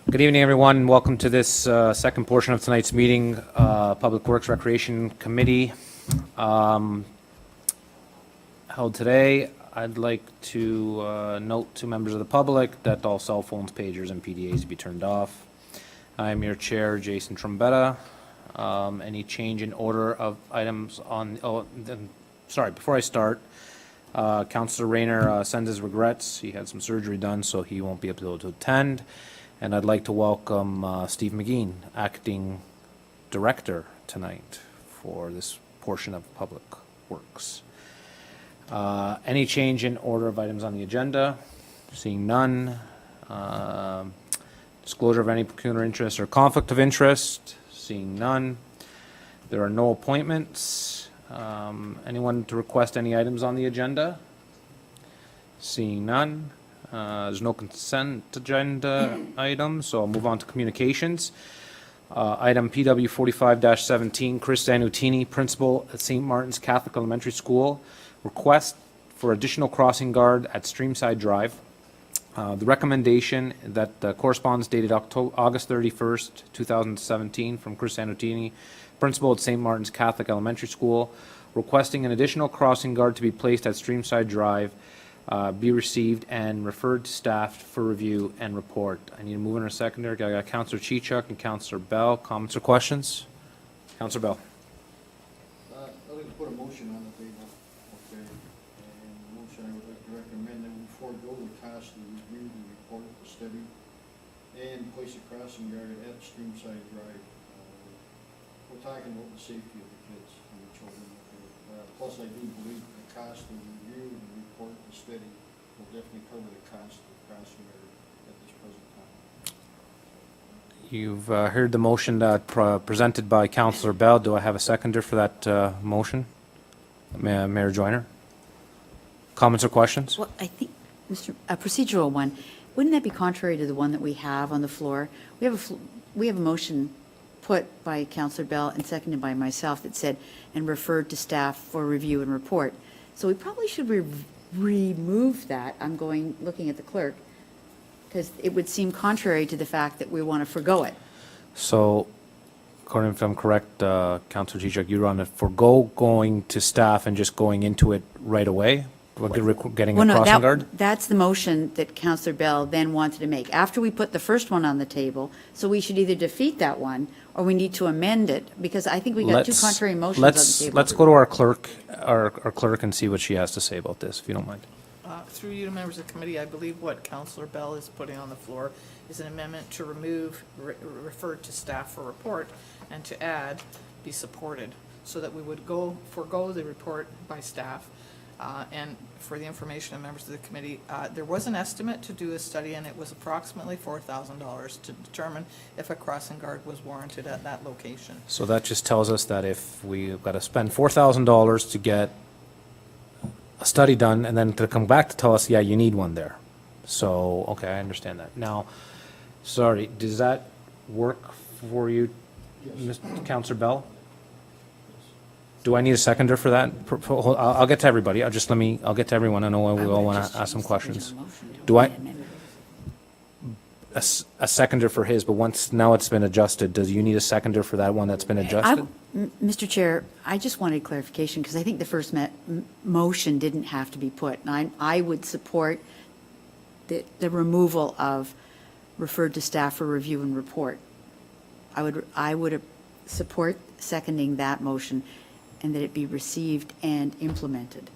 Good evening, everyone. Welcome to this second portion of tonight's meeting, Public Works Recreation Committee. Held today, I'd like to note to members of the public that all cell phones, pagers, and PDAs be turned off. I'm your chair, Jason Trombetta. Any change in order of items on, sorry, before I start, Councillor Rayner sends his regrets. He had some surgery done, so he won't be able to attend. And I'd like to welcome Steve McGeen, Acting Director, tonight for this portion of Public Works. Any change in order of items on the agenda? Seeing none. Disclosure of any peculiar interest or conflict of interest? Seeing none. There are no appointments. Anyone to request any items on the agenda? Seeing none. There's no consent agenda items, so I'll move on to communications. Item PW 45-17, Chris Zanutini, Principal at St. Martin's Catholic Elementary School, request for additional crossing guard at Streamside Drive. The recommendation that corresponds dated August 31st, 2017, from Chris Zanutini, Principal at St. Martin's Catholic Elementary School, requesting an additional crossing guard to be placed at Streamside Drive, be received and referred to staff for review and report. I need to move in a seconder. I got Councillor Chichuk and Councillor Bell. Comments or questions? Councillor Bell. I'd like to put a motion on the table, okay? And the motion I would like to recommend that we forego the task to review the report of the study and place a crossing guard at Streamside Drive. We're talking about the safety of the kids and the children. Plus, I do believe the cost of review and report the study will definitely cover the cost of crossing guard at this present time. You've heard the motion that presented by Councillor Bell. Do I have a seconder for that motion? Mayor Joyner? Comments or questions? Well, I think, a procedural one, wouldn't that be contrary to the one that we have on the floor? We have a motion put by Councillor Bell and seconded by myself that said, and referred to staff for review and report. So we probably should remove that. I'm looking at the clerk, because it would seem contrary to the fact that we want to forego it. So, according if I'm correct, Councillor Chichuk, you're on to forego going to staff and just going into it right away? Getting a crossing guard? That's the motion that Councillor Bell then wanted to make. After we put the first one on the table, so we should either defeat that one or we need to amend it, because I think we got two contrary motions on the table. Let's go to our clerk, our clerk, and see what she has to say about this, if you don't mind. Through you to members of the committee, I believe what Councillor Bell is putting on the floor is an amendment to remove, refer to staff for report, and to add, be supported, so that we would forego the report by staff. And for the information of members of the committee, there was an estimate to do a study, and it was approximately $4,000 to determine if a crossing guard was warranted at that location. So that just tells us that if we've got to spend $4,000 to get a study done, and then to come back to tell us, yeah, you need one there. So, okay, I understand that. Now, sorry, does that work for you, Yes. Mr. Councillor Bell? Do I need a seconder for that? I'll get to everybody. I'll get to everyone. I know we all want to ask some questions. Do I, a seconder for his, but now it's been adjusted, does you need a seconder for that one that's been adjusted? Mr. Chair, I just wanted clarification, because I think the first motion didn't have to be put. And I would support the removal of referred to staff for review and report. I would support seconding that motion, and that it be received and implemented.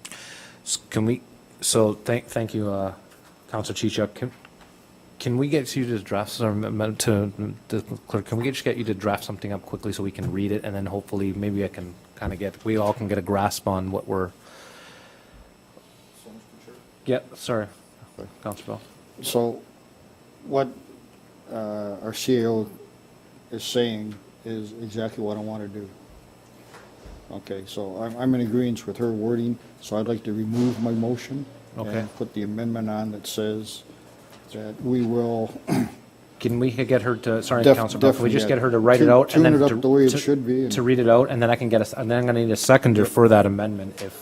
Can we, so thank you, Councillor Chichuk. Can we get you to draft, or to the clerk, can we just get you to draft something up quickly so we can read it, and then hopefully maybe I can kind of we all can get a grasp on what we're. So, Mr. Chair? Yeah, sorry, Councillor Bell. So what our CEO is saying is exactly what I want to do. Okay, so I'm in agreement with her wording, so I'd like to remove my motion Okay. and put the amendment on that says that we will Can we get her to, sorry, Def- Councillor Bell, can we just definitely, get her to write it out? tune and it then up the way it should be, and- To read it out, and then I can get and then I'm going to need a seconder for that amendment if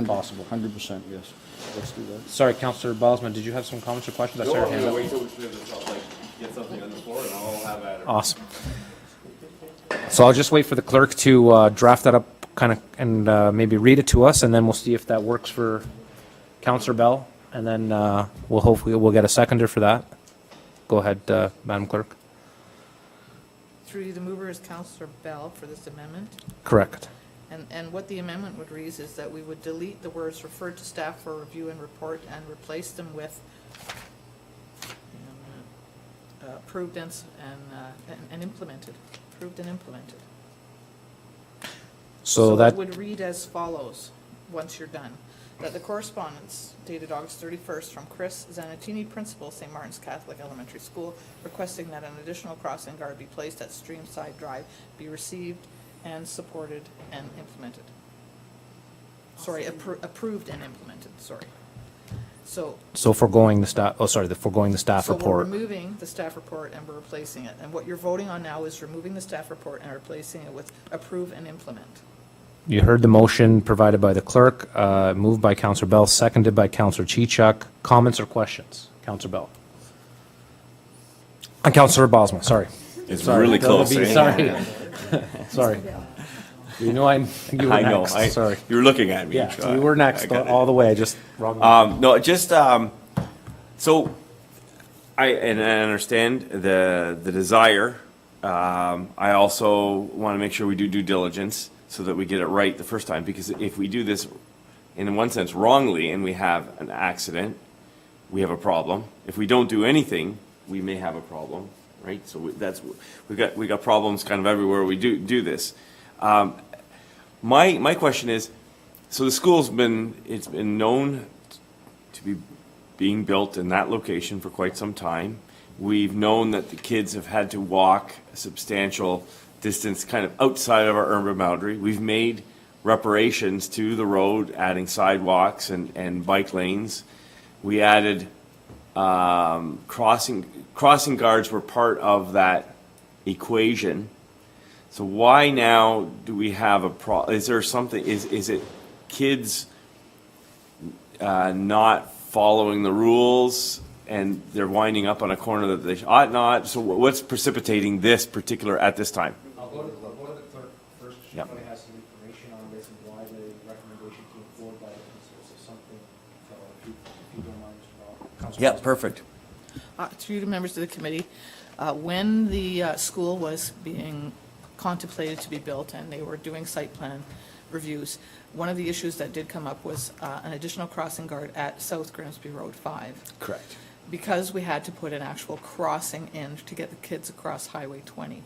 possible. 100%, yes. Let's do that. Sorry, Councillor Bosman, did you have some comments or questions? I saw your hand up. Wait till we clear this up, like, get something on the floor and I'll have at it. Awesome. So I'll just wait for the clerk to draft that up kind of, and maybe read it to us, and then we'll see if that works for Counselor Bell, and then we'll get a seconder for that. Go ahead, Madam Clerk. Through you, the mover is Counselor Bell for this amendment. Correct. And what the amendment would read is that we would delete the words referred to staff for review and report and replace them with approved and implemented. Approved and implemented. So It that, would read as follows, once you're done. That the correspondence dated August 31st from Chris Zanatini, Principal, St. Martin's Catholic Elementary School, requesting that an additional crossing guard be placed at Streamside Drive, be received and supported and implemented. Sorry, approved and implemented, sorry. So foregoing the staff, foregoing the staff so we're report. removing the staff report and we're replacing it. And what you're voting on now is removing the staff report and replacing it with approve and implement. You heard the motion provided by the clerk, moved by Counselor Bell, seconded by Counselor Chichuk. Comments or questions? Counselor Bell. Counselor Bosma, sorry. It's Sorry, really that'll close. be- eh? Sorry. Sorry. You know, you were I know. next, sorry. You were looking at me. Yeah, so you were I next got it. all the way, just wrong. No, just so I understand the desire. I also want to make sure we do due diligence so that we get it right the first time. Because if we do this, in one sense, wrongly, and we have an accident, we have a problem. If we don't do anything, we may have a problem, right? So we got problems kind of everywhere we do this. My question is, so the school's been known to be being built in that location for quite some time. We've known that the kids have had to walk a substantial distance kind of outside of our urban boundary. We've made reparations to the road, adding sidewalks and bike lanes. We added crossing guards were part of that equation. So why now do we have a problem? Is there something, is it kids not following the rules and they're winding up on a corner that they ought not? So what's precipitating this particular at this time? I'll go to the clerk first. She Yeah. probably has some information on this and why the recommendation came forward by the principals or something. So if you don't mind, Mr. Bell. Counselor Bosma. perfect. Through the members of the committee, when the school was being contemplated to be built and they were doing site plan reviews, one of the issues that did come up was an additional crossing guard at South Grimsby Road 5. Correct. Because we had to put an actual crossing in to get the kids across Highway 20.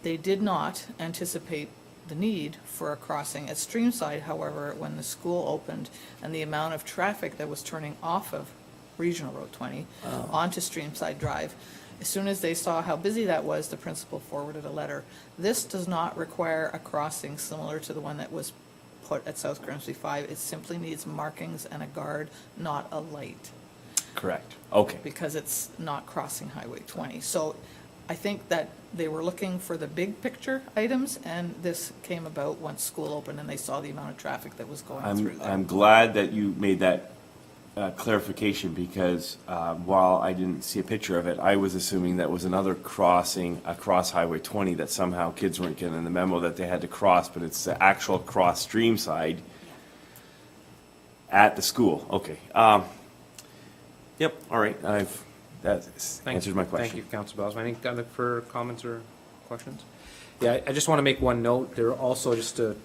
They did not anticipate the need for a crossing at Streamside. However, when the school opened and the amount of traffic that was turning off of Regional Road 20 onto Streamside Drive, as soon as they saw how busy that was, the principal forwarded a letter. This does not require a crossing similar to the one that was put at South Grimsby 5. It simply needs markings and a guard, not a light, Correct. Okay. because it's not crossing Highway 20. So I think that they were looking for the big picture items, and this came about once school opened and they saw the amount of traffic that was going through there. I'm glad that you made that clarification because while I didn't see a picture of it, I was assuming that was another crossing across Highway 20 that somehow kids weren't getting the memo that they had to cross, but it's the actual cross stream side at the school. Okay. Yep. All right. That answers my question. Thank you, Councilor Bosma. Any other for comments or questions? Yeah, I just want to make one note. There are also, just to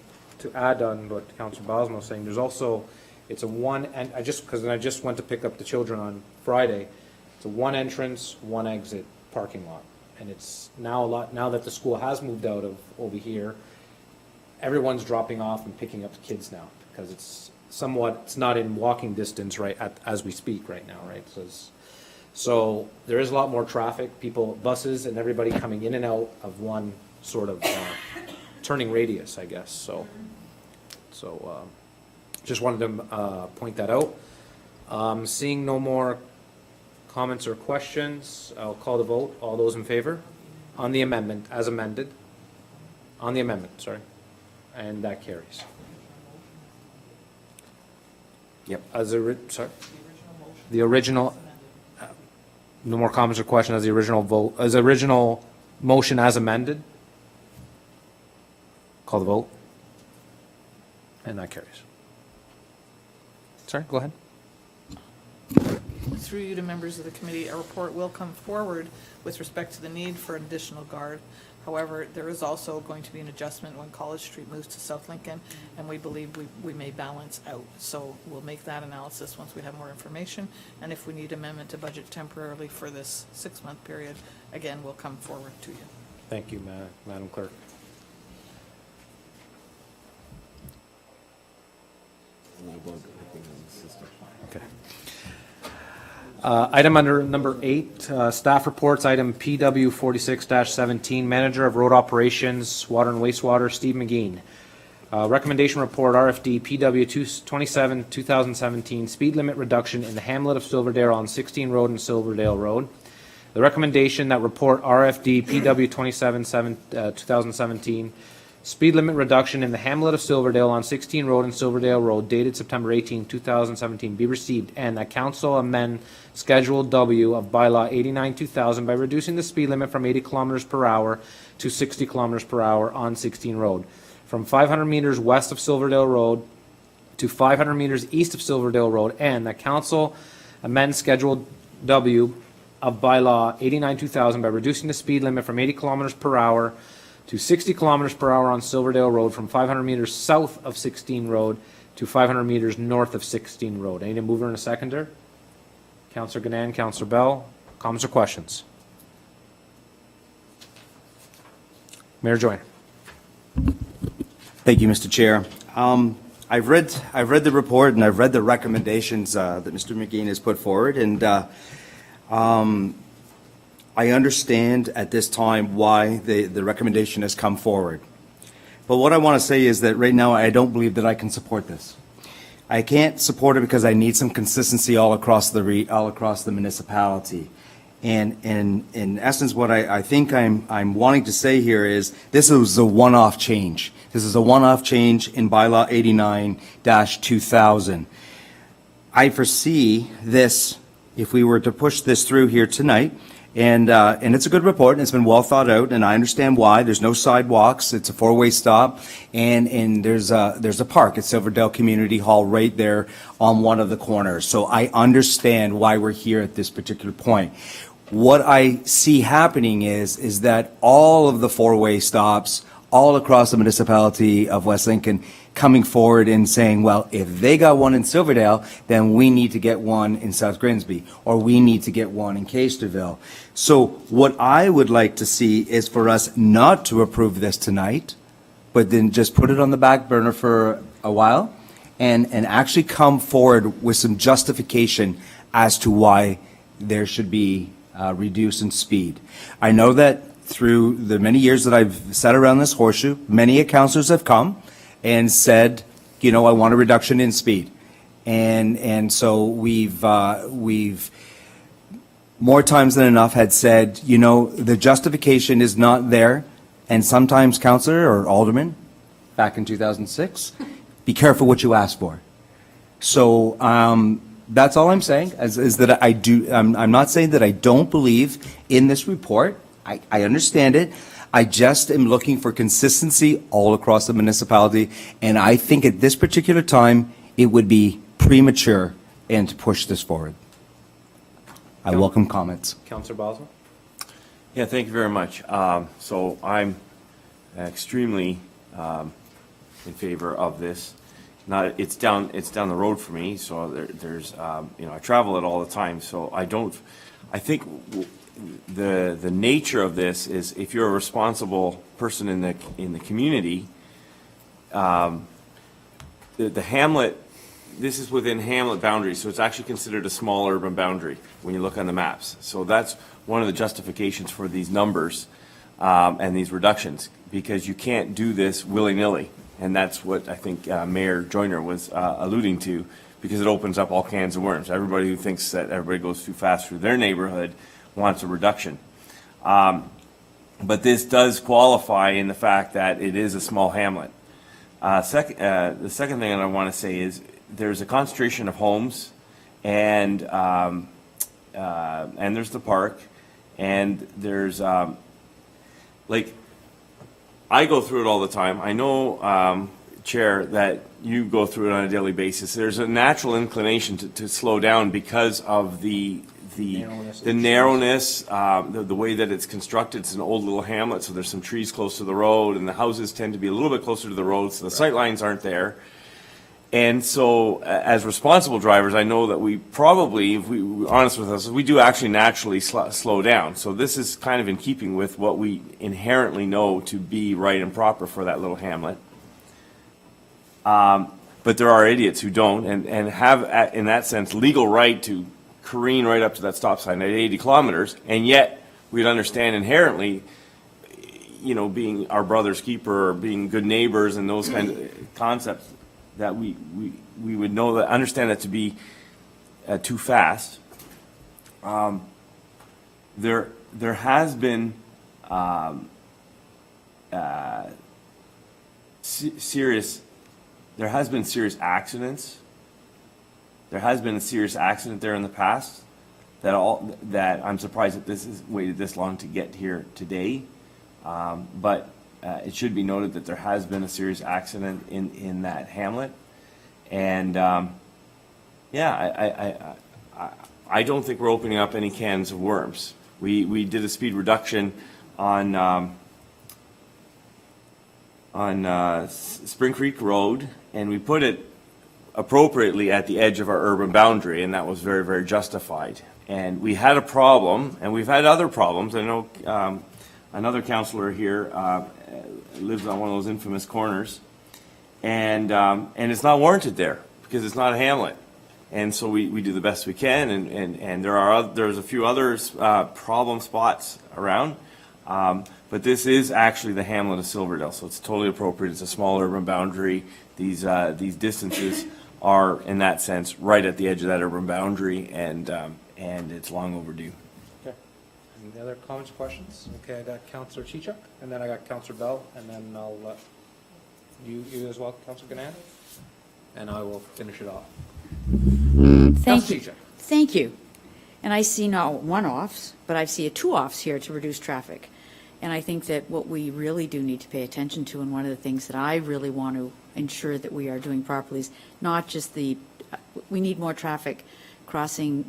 add on what Councilor Bosma was saying, there's also, it's a one, and I just went to pick up the children on Friday. It's a one entrance, one exit parking lot. And it's now now that the school has moved out of over here, everyone's dropping off and picking up the kids now because it's not in walking distance as we speak right now, right? So there is a lot more traffic, buses and everybody coming in and out of one sort of turning radius, I guess. So just wanted to point that out. Seeing no more comments or questions, I'll call the vote. All those in favor? On the amendment, as amended? On the amendment, sorry. And that carries. Yep. Sorry? The original, No more comments or questions as the original vote, as the original motion as amended? Call the vote. And that carries. Sorry, go ahead. Through you to members of the committee, a report will come forward with respect to the need for an additional guard. However, there is also going to be an adjustment when College Street moves to South Lincoln, and we believe we may balance out. So we'll make that analysis once we have more information, and if we need amendment to budget temporarily for this 6-month period, again, we'll come forward to you. Thank you, Madam Clerk. Okay. Item under number 8, staff reports, item PW 46-17, Manager of Road Operations, Water and Wastewater, Steve McGeen. Recommendation report, RFD PW 27-2017, speed limit reduction in the hamlet of Silverdale on 16 Road and Silverdale Road. The recommendation that report RFD PW 27-2017, speed limit reduction in the hamlet of Silverdale on 16 Road and Silverdale Road dated September 18, 2017 be received, and that council amend Schedule W of bylaw 89-2000 by reducing the speed limit from 80 kilometers per hour to 60 kilometers per hour on 16 Road, from 500 meters west of Silverdale Road to 500 meters east of Silverdale Road, and that council amend Schedule W of bylaw 89-2000 by reducing the speed limit from 80 kilometers per hour to 60 kilometers per hour on Silverdale Road, from 500 meters south of 16 Road to 500 meters north of 16 Road. I need a mover and a seconder. Councillor Gannon, Councillor Bell, comments or questions? Mayor Joyner. Thank you, Mr. Chair. I've read the report and I've read the recommendations that Mr. McGeen has put forward, and I understand at this time why the recommendation has come forward. But what I want to say is that right now I don't believe that I can support this. I can't support it because I need some consistency all across the municipality. And in essence, what I think I'm wanting to say here is this is a one-off change. This is a one-off change in bylaw 89-2000. I foresee this, if we were to push this through here tonight, and it's a good report, and it's been well thought out, and I understand why. There's no sidewalks, it's a four-way stop, and there's a park at Silverdale Community Hall right there on one of the corners. So I understand why we're here at this particular point. What I see happening is that all of the four-way stops all across the municipality of West Lincoln coming forward and saying, well, if they got one in Silverdale, then we need to get one in South Grimsby, or we need to get one in Casterville. So what I would like to see is for us not to approve this tonight, but then just put it on the back burner for a while and actually come forward with some justification as to why there should be reduce in speed. I know that through the many years that I've sat around this horseshoe, many councillors have come and said, you know, I want a reduction in speed. And so we've more times than enough had said, you know, the justification is not there. And sometimes, councillor or alderman, back in 2006, be careful what you ask for. So that's all I'm saying, is that I'm not saying that I don't believe in this report. I understand it. I just am looking for consistency all across the municipality, and I think at this particular time, it would be premature and to push this forward. I welcome comments. Councillor Boswell. Yeah, thank you very much. So I'm extremely in favor of this. It's down the road for me, so there's you know, I travel it all the time, so I think the nature of this is, if you're a responsible person in the community, the hamlet, this is within hamlet boundaries, so it's actually considered a small urban boundary when you look on the maps. So that's one of the justifications for these numbers and these reductions, because you can't do this willy-nilly, and that's what I think Mayor Joyner was alluding to, because it opens up all cans of worms. Everybody who thinks that everybody goes too fast through their neighborhood wants a reduction. But this does qualify in the fact that it is a small hamlet. The second thing that I want to say is there's a concentration of homes, and and there's the park, and there's, like, I go through it all the time. I know, Chair, that you go through it on a daily basis. There's a natural inclination to slow down because of the Narrowness of the the narrowness, the way that it's constructed. It's an old little hamlet, so there's some trees close to the road, and the houses tend to be a little bit closer to the road, so the sight lines aren't there. And so, as responsible drivers, I know that we probably, if we're honest with us, we do actually naturally slow down. So this is kind of in keeping with what we inherently know to be right and proper for that little hamlet. But there are idiots who don't and have, in that sense, legal right to careen right up to that stop sign at 80 kilometers, and yet we'd understand inherently, you know, being our brother's keeper or being good neighbors and those kind of concepts, that we would know that, understand that to be too fast. There has been serious accidents. There has been a serious accident there in the past that I'm surprised that this has waited this long to get here today. But it should be noted that there has been a serious accident in that hamlet. And, yeah, I don't think we're opening up any cans of worms. We did a speed reduction on Spring Creek Road, and we put it appropriately at the edge of our urban boundary, and that was very, very justified. And we had a problem, and we've had other problems. I know another councillor here lives on one of those infamous corners, and it's not warranted there because it's not a hamlet. And so we do the best we can, and there's a few other problem spots around. But this is actually the hamlet of Silverdale, so it's totally appropriate. It's a small urban boundary. These distances are, in that sense, right at the edge of that urban boundary, and it's long overdue. Okay. Any other comments, questions? Okay, I got Councillor Chichuk, and then I got Councillor Bell, and then I'll let you as well, Councillor Ganad, and I will finish it off. Thank Councillor you. Chichuk. Thank you. And I see not one offs, but I see two offs here to reduce traffic. And I think that what we really do need to pay attention to, and one of the things that I really want to ensure that we are doing properly, is not just we need more crossing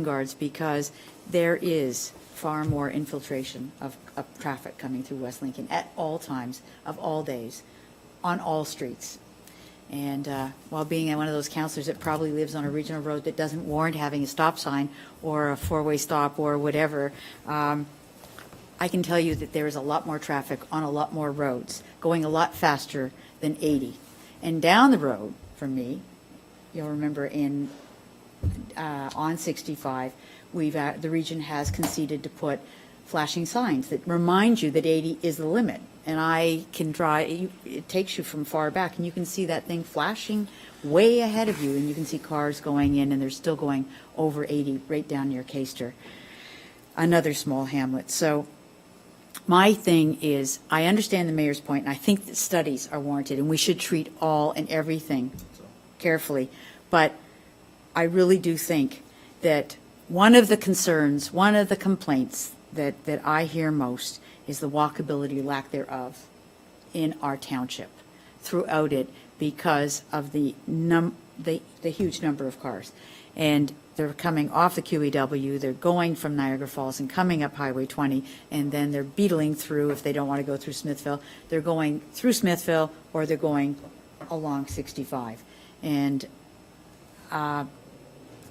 guards, because there is far more infiltration of traffic coming through West Lincoln at all times, of all days, on all streets. And while being one of those councillors that probably lives on a regional road that doesn't warrant having a stop sign or a four-way stop or whatever, I can tell you that there is a lot more traffic on a lot more roads, going a lot faster than 80. And down the road from me, you'll remember on 65, the region has conceded to put flashing signs that remind you that 80 is the limit. And I can drive, it takes you from far back, and you can see that thing flashing way ahead of you, and you can see cars going in, and they're still going over 80 right down near Caister, another small hamlet. So my thing is, I understand the mayor's point, and I think that studies are warranted, and we should treat all and everything carefully. But I really do think that one of the concerns, one of the complaints that I hear most is the walkability, lack thereof, in our township, throughout it, because of the huge number of cars. And they're coming off the QEW, they're going from Niagara Falls and coming up Highway 20, and then they're beetling through, if they don't want to go through Smithville, they're going through Smithville, or they're going along 65. And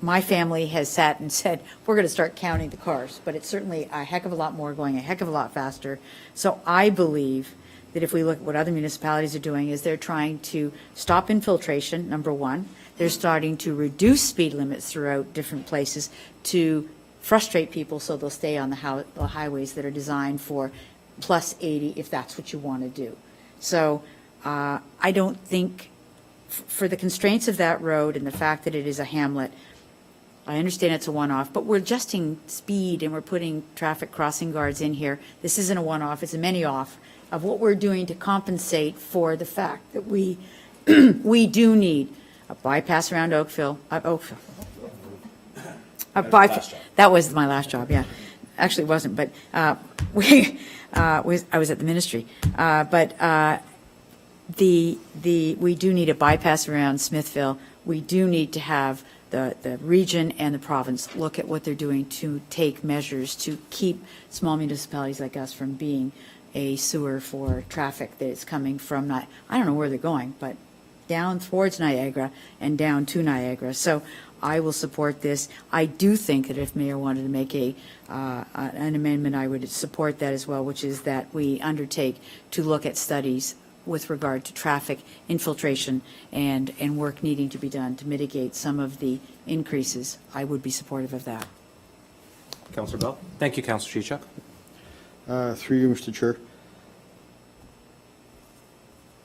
my family has sat and said, we're going to start counting the cars, but it's certainly a heck of a lot more, going a heck of a lot faster. So I believe that if we look at what other municipalities are doing, is they're trying to stop infiltration, number one. They're starting to reduce speed limits throughout different places to frustrate people, so they'll stay on the highways that are designed for plus 80 if that's what you want to do. So I don't think, for the constraints of that road and the fact that it is a hamlet, I understand it's a one-off, but we're adjusting speed and we're putting traffic crossing guards in here. This isn't a one-off, it's a many-off of what we're doing to compensate for the fact that we we do need a bypass around Oakville, That was my last job, yeah. Actually, it wasn't, but I was at the ministry. We do need a bypass around Smithville. We do need to have the region and the province look at what they're doing to take measures to keep small municipalities like us from being a sewer for traffic that is coming from, I don't know where they're going, but down towards Niagara and down to Niagara. So I will support this. I do think that if Mayor wanted to make an amendment, I would support that as well, which is that we undertake to look at studies with regard to traffic infiltration and work needing to be done to mitigate some of the increases. I would be supportive of that. Councillor Bell? Thank you, Councillor Chichuk. Through you, Mr. Chair.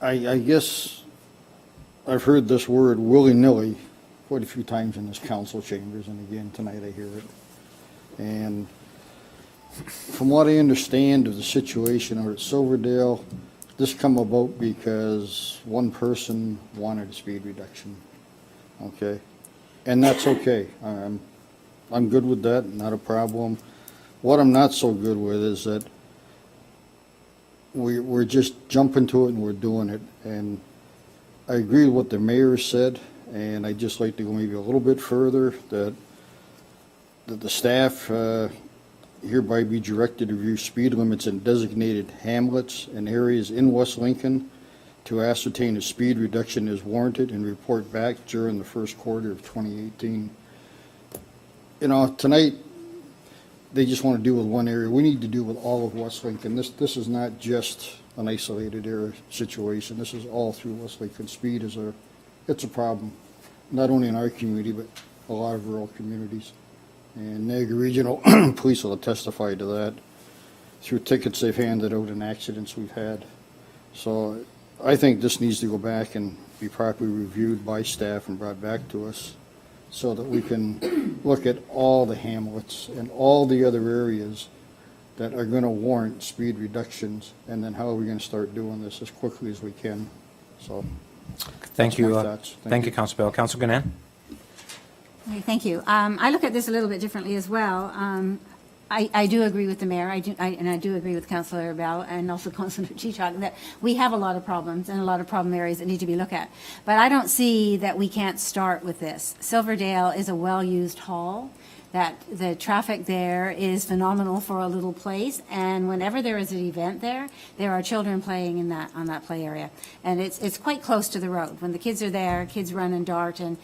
I guess I've heard this word willy-nilly quite a few times in this council chambers, and again, tonight I hear it. And from what I understand of the situation over at Silverdale, this come about because one person wanted a speed reduction, okay? And that's okay. I'm good with that, not a problem. What I'm not so good with is that we're just jumping to it and we're doing it. And I agree with what the mayor said, and I'd just like to go maybe a little bit further, that the staff hereby be directed to review speed limits in designated hamlets and areas in West Lincoln to ascertain if speed reduction is warranted and report back during the first quarter of 2018. You know, tonight, they just want to deal with one area. We need to deal with all of West Lincoln. This is not just an isolated area situation. This is all through West Lincoln. Speed is it's a problem, not only in our community, but a lot of rural communities. And Niagara Regional Police will testify to that through tickets they've handed out and accidents we've had. So I think this needs to go back and be properly reviewed by staff and brought back to us so that we can look at all the hamlets and all the other areas that are going to warrant speed reductions, and then how are we going to start doing this as quickly as we can. So Thank you. my thoughts. Thank you, Councillor Bell. Councillor Ganan? Okay, thank you. I look at this a little bit differently as well. I do agree with the mayor, I do agree with Councillor Bell and also Councillor Chichok that we have a lot of problems and a lot of problem areas that need to be looked at. But I don't see that we can't start with this. Silverdale is a well-used hall, that the traffic there is phenomenal for a little place, and whenever there is an event there are children playing on that play area. And it's quite close to the road. When the kids are there, kids run and dart, and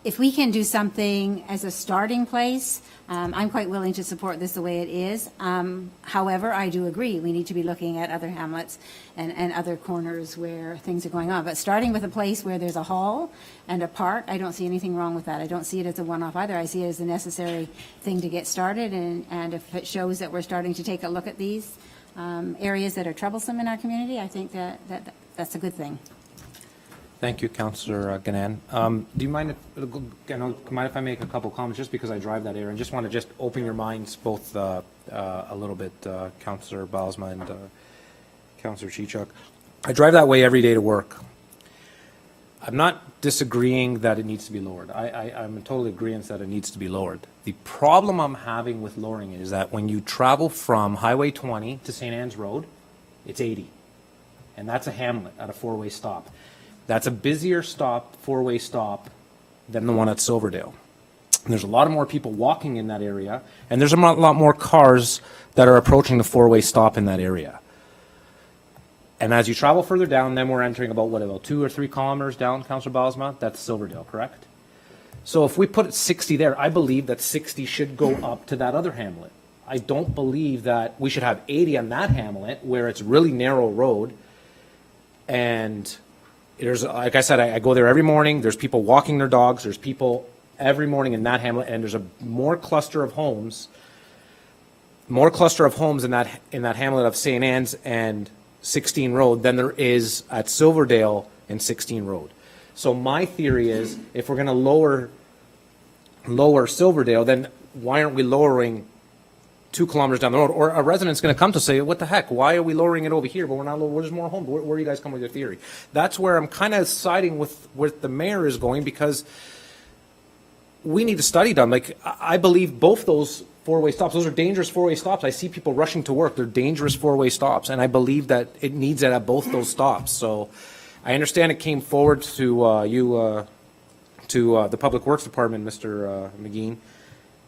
if we can do something as a starting place, I'm quite willing to support this the way it is. However, I do agree, we need to be looking at other hamlets and other corners where things are going on. But starting with a place where there's a hall and a park, I don't see anything wrong with that. I don't see it as a one-off either. I see it as a necessary thing to get started, and if it shows that we're starting to take a look at these areas that are troublesome in our community, I think that's a good thing. Thank you, Councillor Ganan. Do you mind if I make a couple comments, just because I drive that area, and just want to just open your minds both a little bit, Councillor Balsma and Councillor Chichuk. I drive that way every day to work. I'm not disagreeing that it needs to be lowered. I'm in total agreement that it needs to be lowered. The problem I'm having with lowering it is that when you travel from Highway 20 to St. Anne's Road, it's 80. And that's a hamlet at a four-way stop. That's a busier stop, four-way stop, than the one at Silverdale. And there's a lot more people walking in that area, and there's a lot more cars that are approaching the four-way stop in that area. And as you travel further down, then we're entering about 2 or 3 kilometers down, Councillor Balsma, that's Silverdale, correct? So if we put 60 there, I believe that 60 should go up to that other hamlet. I don't believe that we should have 80 on that hamlet, where it's really narrow road, and there's, like I said, I go there every morning. There's people walking their dogs. There's people every morning in that hamlet, and there's a more cluster of homes in that hamlet of St. Anne's and 16 Road than there is at Silverdale and 16 Road. So my theory is, if we're going to lower Silverdale, then why aren't we lowering 2 kilometers down the road? Or a resident's going to come to say, what the heck, why are we lowering it over here, but we're not lowering, there's more homes? Where do you guys come with your theory? That's where I'm kind of siding with where the mayor is going, because we need a study done. Like, I believe both those four-way stops, those are dangerous four-way stops. I see people rushing to work. They're dangerous four-way stops, and I believe that it needs it at both those stops. So I understand it came forward to the Public Works Department, Mr. McGean,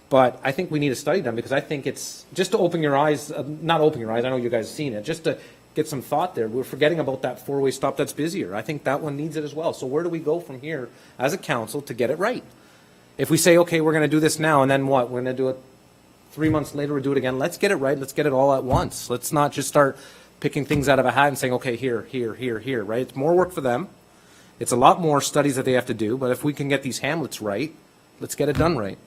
but I think we need a study done, because I think it's, just to open your eyes, not open your eyes, I know you guys have seen it, just to get some thought there. We're forgetting about that four-way stop that's busier. I think that one needs it as well. So where do we go from here as a council to get it right? If we say, okay, we're going to do this now, and then what? We're going to do it 3 months later, we do it again. Let's get it right. Let's get it all at once. Let's not just start picking things out of a hat and saying, okay, here, right? It's more work for them. It's a lot more studies that they have to do, but if we can get these hamlets right, let's get it done right.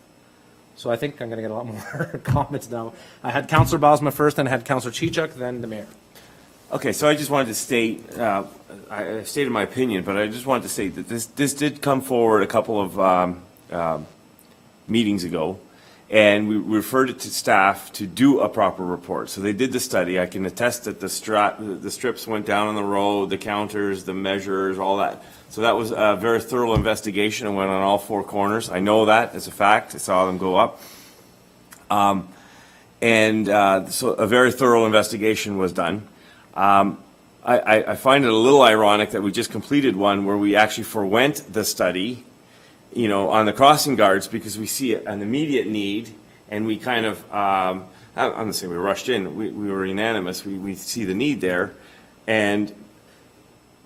So I think I'm going to get a lot more comments now. I had Councillor Bosma first, then I had Councillor Chichuk, then the mayor. Okay, so I just wanted to state, I stated my opinion, but I just wanted to say that this did come forward a couple of meetings ago, and we referred it to staff to do a proper report. So they did the study. I can attest that the strips went down on the road, the counters, the measures, all that. So that was a very thorough investigation and went on all four corners. I know that as a fact. I saw them go up. So a very thorough investigation was done. I find it a little ironic that we just completed one where we actually forwent the study, on the crossing guards, because we see an immediate need, and we kind of, I'm not saying we rushed in, we were unanimous, we see the need there, and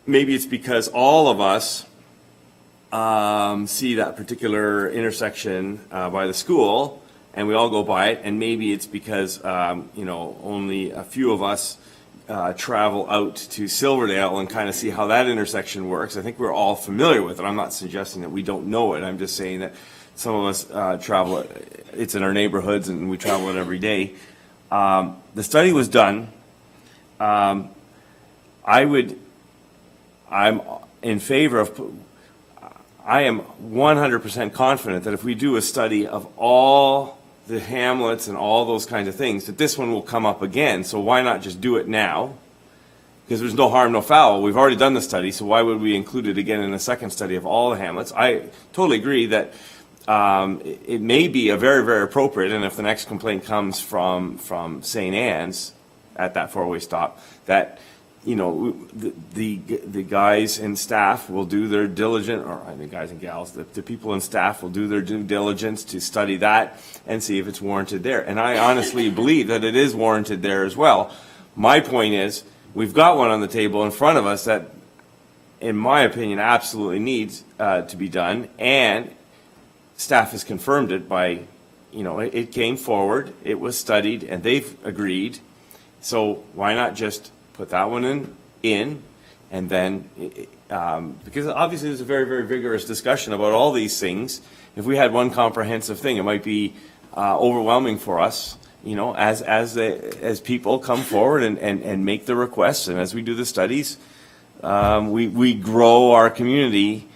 maybe it's because all of us see that particular intersection by the school, and we all go by it, and maybe it's because, only a few of us travel out to Silverdale and kind of see how that intersection works. I think we're all familiar with it. I'm not suggesting that we don't know it. I'm just saying that some of us travel it. It's in our neighborhoods and we travel it every day. The study was done. I'm in favor of, I am 100% confident that if we do a study of all the hamlets and all those kinds of things, that this one will come up again. So why not just do it now? Because there's no harm, no foul. We've already done the study, so why would we include it again in a second study of all the hamlets? I totally agree that it may be a very, very appropriate, and if the next complaint comes from St. Anne's at that four-way stop, that the guys and staff will do their diligent, or the guys and gals, the people and staff will do their due diligence to study that and see if it's warranted there. And I honestly believe that it is warranted there as well. My point is, we've got one on the table in front of us that, in my opinion, absolutely needs to be done, and staff has confirmed it by, it came forward, it was studied, and they've agreed. So why not just put that one in, and then, because obviously there's a very, very vigorous discussion about all these things. If we had one comprehensive thing, it might be overwhelming for us, as people come forward and make the requests, and as we do the studies, we grow our community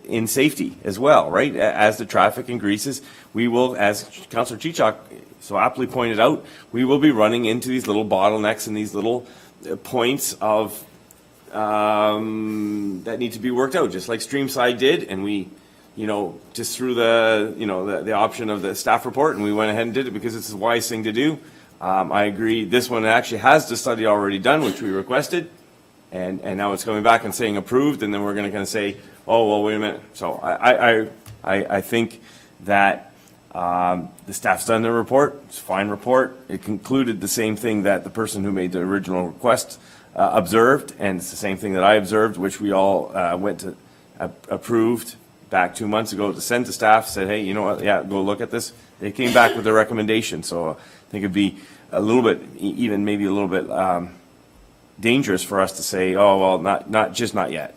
in safety as well, right? As the traffic increases, we will, as Councillor Chichok so aptly pointed out, we will be running into these little bottlenecks and these little points of that need to be worked out, just like Streamside did, and we, just threw the option of the staff report, and we went ahead and did it because it's the wise thing to do. I agree. This one actually has the study already done, which we requested, and now it's coming back and saying approved, and then we're going to kind of say, oh well, wait a minute. So I think that. The staff's done their report. It's a fine report. It concluded the same thing that the person who made the original request observed, and it's the same thing that I observed, which we all went to approved back 2 months ago to send to staff, said, hey, you know what, yeah, go look at this. They came back with their recommendation, so I think it'd be a little bit, even maybe a little bit dangerous for us to say, oh, well, not yet,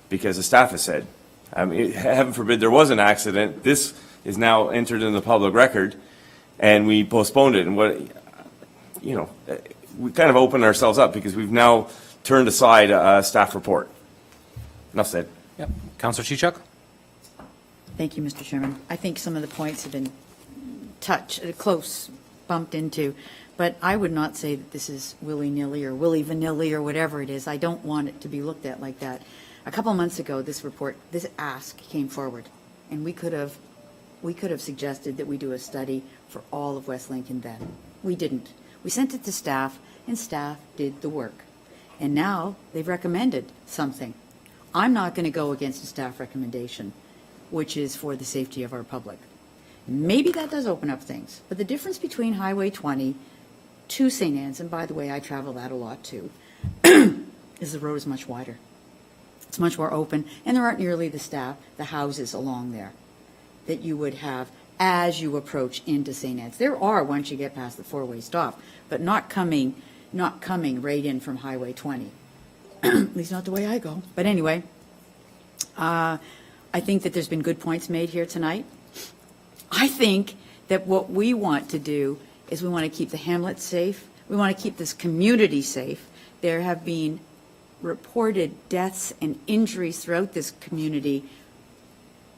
because the staff has said, heaven forbid there was an accident, this is now entered in the public record, and we postponed it. And we kind of opened ourselves up because we've now turned aside a staff report. Enough said. Yep. Councillor Chichuk? Thank you, Mr. Chairman. I think some of the points have been bumped into, but I would not say that this is willy-nilly or willy-vanilly or whatever it is. I don't want it to be looked at like that. A couple months ago, this ask came forward. And we could have suggested that we do a study for all of West Lincoln then. We didn't. We sent it to staff, and staff did the work. And now they've recommended something. I'm not going to go against a staff recommendation, which is for the safety of our public. Maybe that does open up things, but the difference between Highway 20 to St. Anne's, and by the way, I travel that a lot too, is the road is much wider. It's much more open, and there aren't nearly the houses along there that you would have as you approach into St. Anne's. There are once you get past the four-way stop, but not coming right in from Highway 20. At least not the way I go. But anyway, I think that there's been good points made here tonight. I think that what we want to do is we want to keep the hamlet safe. We want to keep this community safe. There have been reported deaths and injuries throughout this community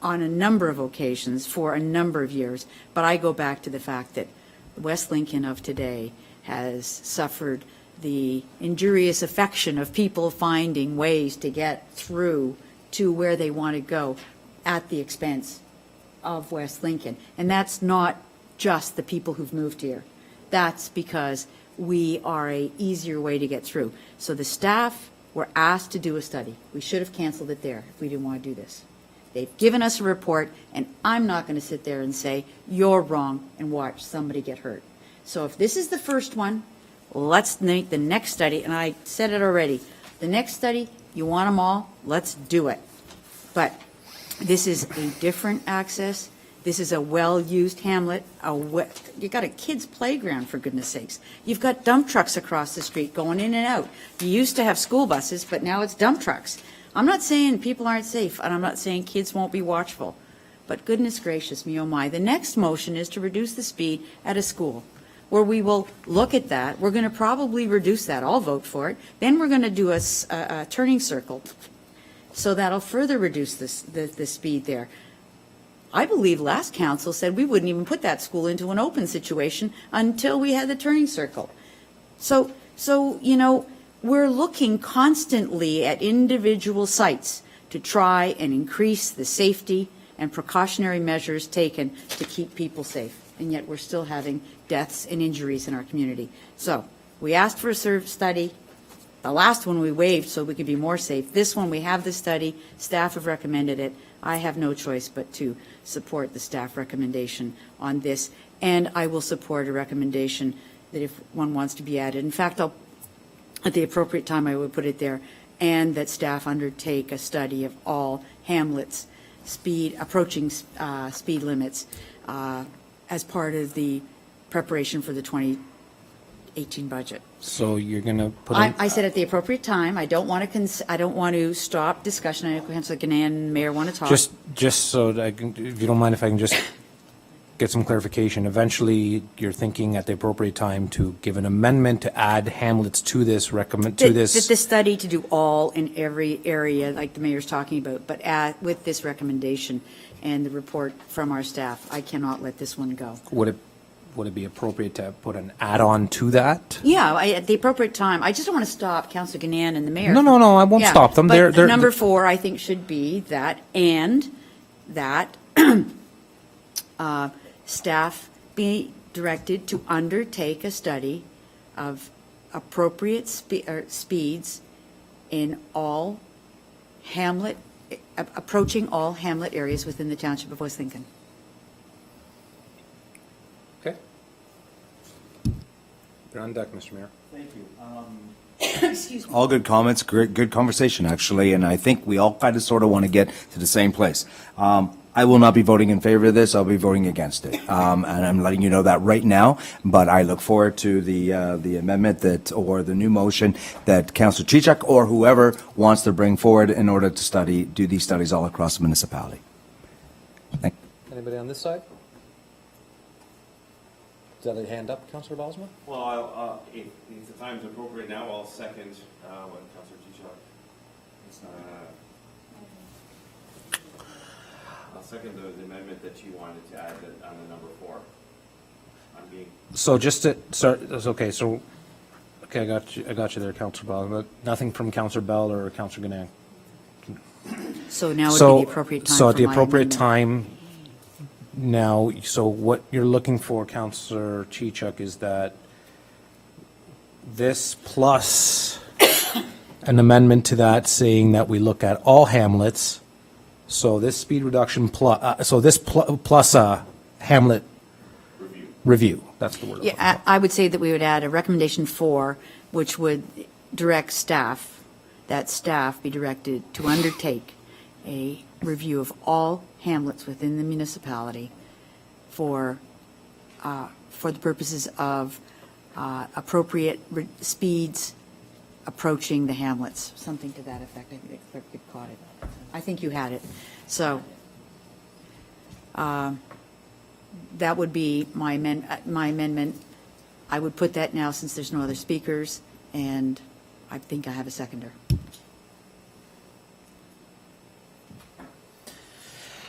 on a number of occasions for a number of years. But I go back to the fact that West Lincoln of today has suffered the injurious affection of people finding ways to get through to where they want to go at the expense of West Lincoln. And that's not just the people who've moved here. That's because we are a easier way to get through. So the staff were asked to do a study. We should have canceled it there if we didn't want to do this. They've given us a report, and I'm not going to sit there and say, you're wrong, and watch somebody get hurt. So if this is the first one, let's make the next study, and I said it already, the next study, you want them all, let's do it. But this is a different access. This is a well-used hamlet. You got a kid's playground, for goodness sakes. You've got dump trucks across the street going in and out. You used to have school buses, but now it's dump trucks. I'm not saying people aren't safe, and I'm not saying kids won't be watchful. But goodness gracious me, oh my. The next motion is to reduce the speed at a school, where we will look at that. We're going to probably reduce that. I'll vote for it. Then we're going to do a turning circle. So that'll further reduce the speed there. I believe last council said we wouldn't even put that school into an open situation until we had the turning circle. So you know, we're looking constantly at individual sites to try and increase the safety and precautionary measures taken to keep people safe. And yet we're still having deaths and injuries in our community. So we asked for a study. The last one we waived so we could be more safe. This one, we have the study. Staff have recommended it. I have no choice but to support the staff recommendation on this. And I will support a recommendation that if one wants to be added. In fact, at the appropriate time, I would put it there. And that staff undertake a study of all hamlets approaching speed limits as part of the preparation for the 2018 budget. So you're going to put in... I said at the appropriate time. I don't want to stop discussion. I know Councilor Ganan and Mayor want to talk. Just so that I can, if you don't mind, if I can just get some clarification. Eventually, you're thinking at the appropriate time to give an amendment to add hamlets to this The study to do all in every area, like the mayor's talking about, but with this recommendation and the report from our staff, I cannot let this one go. Would it be appropriate to put an add-on to that? Yeah, at the appropriate time. I just don't want to stop Councilor Ganan and the mayor. No, I won't stop them. But number 4, I think, should be that staff be directed to undertake a study of appropriate speeds in all approaching all hamlet areas within the township of West Lincoln. Okay. You're on deck, Mr. Mayor. Thank you. All good comments, good conversation, actually, and I think we all kind of sort of want to get to the same place. I will not be voting in favor of this. I'll be voting against it, and I'm letting you know that right now. But I look forward to the amendment or the new motion that Councillor Chichak or whoever wants to bring forward in order to do these studies all across the municipality. Thank you. Anybody on this side? Is that a hand up, Councillor Bosma? Well, if the time's appropriate now, I'll second what Councillor Chichak. I'll second the amendment that you wanted to add on the number 4. So just to start, okay, I got you there, Councillor Bell, but nothing from Councillor Bell or Councillor Ganang. So now would So, be the appropriate time so for at the my appropriate amendment. time now, so what you're looking for, Counselor Chichuk, is that this plus an amendment to that saying that we look at all hamlets. So this speed reduction plus, plus a hamlet review. That's the word. I'm looking Yeah, for. I would say that we would add a recommendation 4, which would direct staff, that staff be directed to undertake a review of all hamlets within the municipality for the purposes of appropriate speeds approaching the hamlets, something to that effect. I think the clerk had caught it. I think you had it. So that would be my amendment. I would put that now since there's no other speakers, and I think I have a seconder.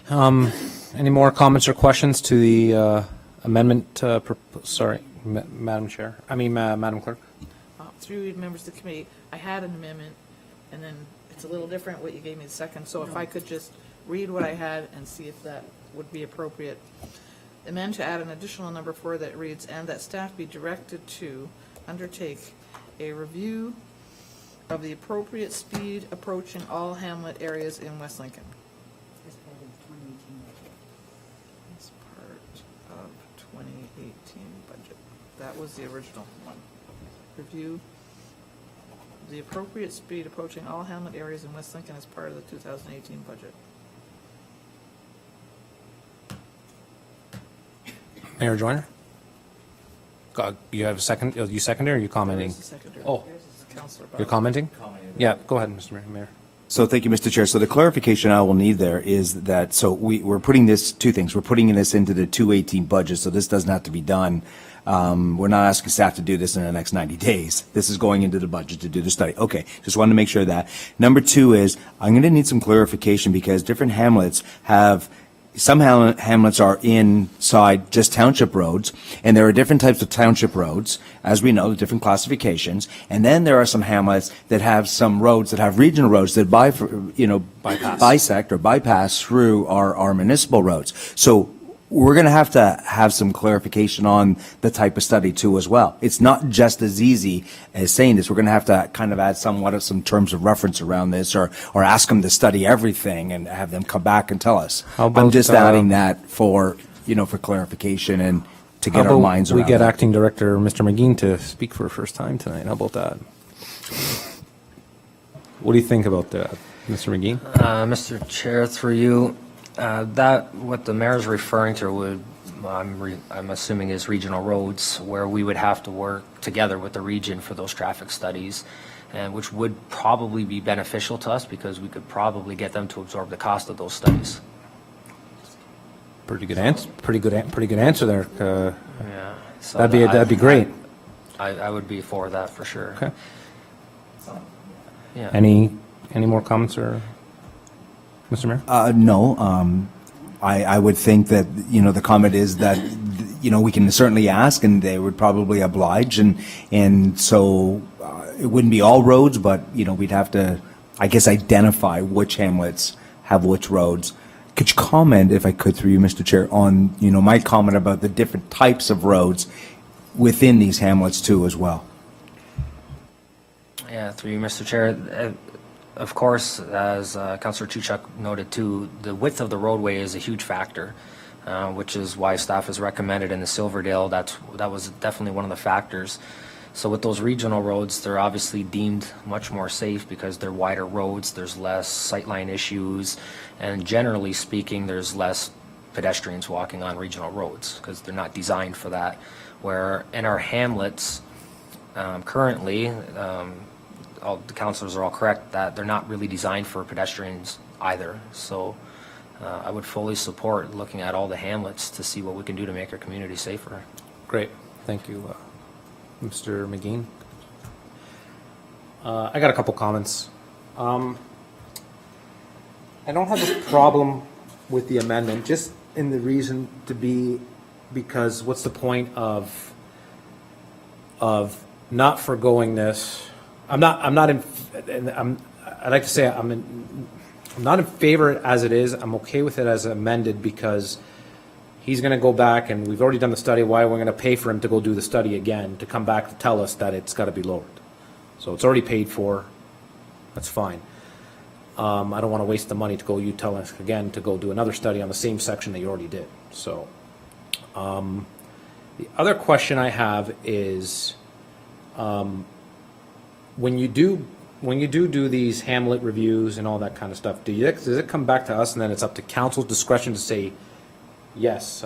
Any more comments or questions to the amendment, Madam Chair? Madam Clerk? Through you, members of the committee, I had an amendment, and then it's a little different what you gave me the second, so if I could just read what I had and see if that would be appropriate. Amend to add an additional number 4 that reads, and that staff be directed to undertake a review of the appropriate speed approaching all hamlet areas in West Lincoln. As part of 2018 budget. That was the original one. Review the appropriate speed approaching all hamlet areas in West Lincoln as part of the 2018 budget. Mayor Joyner? You have a second, you seconded or are you commenting? There's the seconder. Oh. There's Counselor You're Bowles. commenting? Yeah, go ahead, Mr. Mayor. So thank you, Mr. Chair. So the clarification I will need there is that, so we're putting this, two things. We're putting this into the 218 budget, so this doesn't have to be done. We're not asking staff to do this in the next 90 days. This is going into the budget to do the study. Okay, just wanted to make sure of that. Number 2 is, I'm going to need some clarification because different hamlets have, some hamlets are inside just township roads, and there are different types of township roads, as we know, different classifications. And then there are some hamlets that have some roads that have regional roads that bisect or bypass through our municipal roads. So we're going to have some clarification on the type of study too as well. It's not just as easy as saying this. We're going to have to kind of add somewhat of some terms of reference around this, or ask them to study everything and have them come back and tell us. How about, I'm just adding that for clarification and to get How our about minds around we get that. Acting Director, Mr. McGeen, to speak for the first time tonight? How about that? What do you think about that, Mr. McGeen? Mr. Chair, through you, that, what the mayor's referring to would, I'm assuming is regional roads, where we would have to work together with the region for those traffic studies, and which would probably be beneficial to us because we could probably get them to absorb the cost of those studies. Pretty good answer. Pretty good answer there. Yeah. So That'd be great. I would be for that for sure. Okay. Yeah. Any more comments, or Mr. Mayor? No, I would think that, the comment is that, we can certainly ask and they would probably oblige, and so it wouldn't be all roads, but, we'd have to, I guess, identify which hamlets have which roads. Could you comment, if I could, through you, Mr. Chair, on, my comment about the different types of roads within these hamlets too as well? Yeah, through you, Mr. Chair. Of course, as Councillor Chuchuk noted too, the width of the roadway is a huge factor, which is why staff has recommended in the Silverdale, that was definitely one of the factors. So with those regional roads, they're obviously deemed much more safe because they're wider roads, there's less sightline issues, and generally speaking, there's less pedestrians walking on regional roads because they're not designed for that. Where in our hamlets, currently, all the councilors are all correct that they're not really designed for pedestrians either. So I would fully support looking at all the hamlets to see what we can do to make our community safer. Great. Thank you, Mr. McGeen. I got a couple comments. I don't have a problem with the amendment, just in the reason to be, because what's the point of not forgoing this? I'd like to say I'm not in favor as it is. I'm okay with it as amended because he's going to go back and we've already done the study. Why we're going to pay for him to go do the study again, to come back to tell us that it's got to be lowered. So it's already paid for. That's fine. I don't want to waste the money to go, you tell us again to go do another study on the same section that you already did. So, the other question I have is, when you do these Hamlet reviews and all that kind of stuff, does it come back to us and then it's up to council's discretion to say, yes,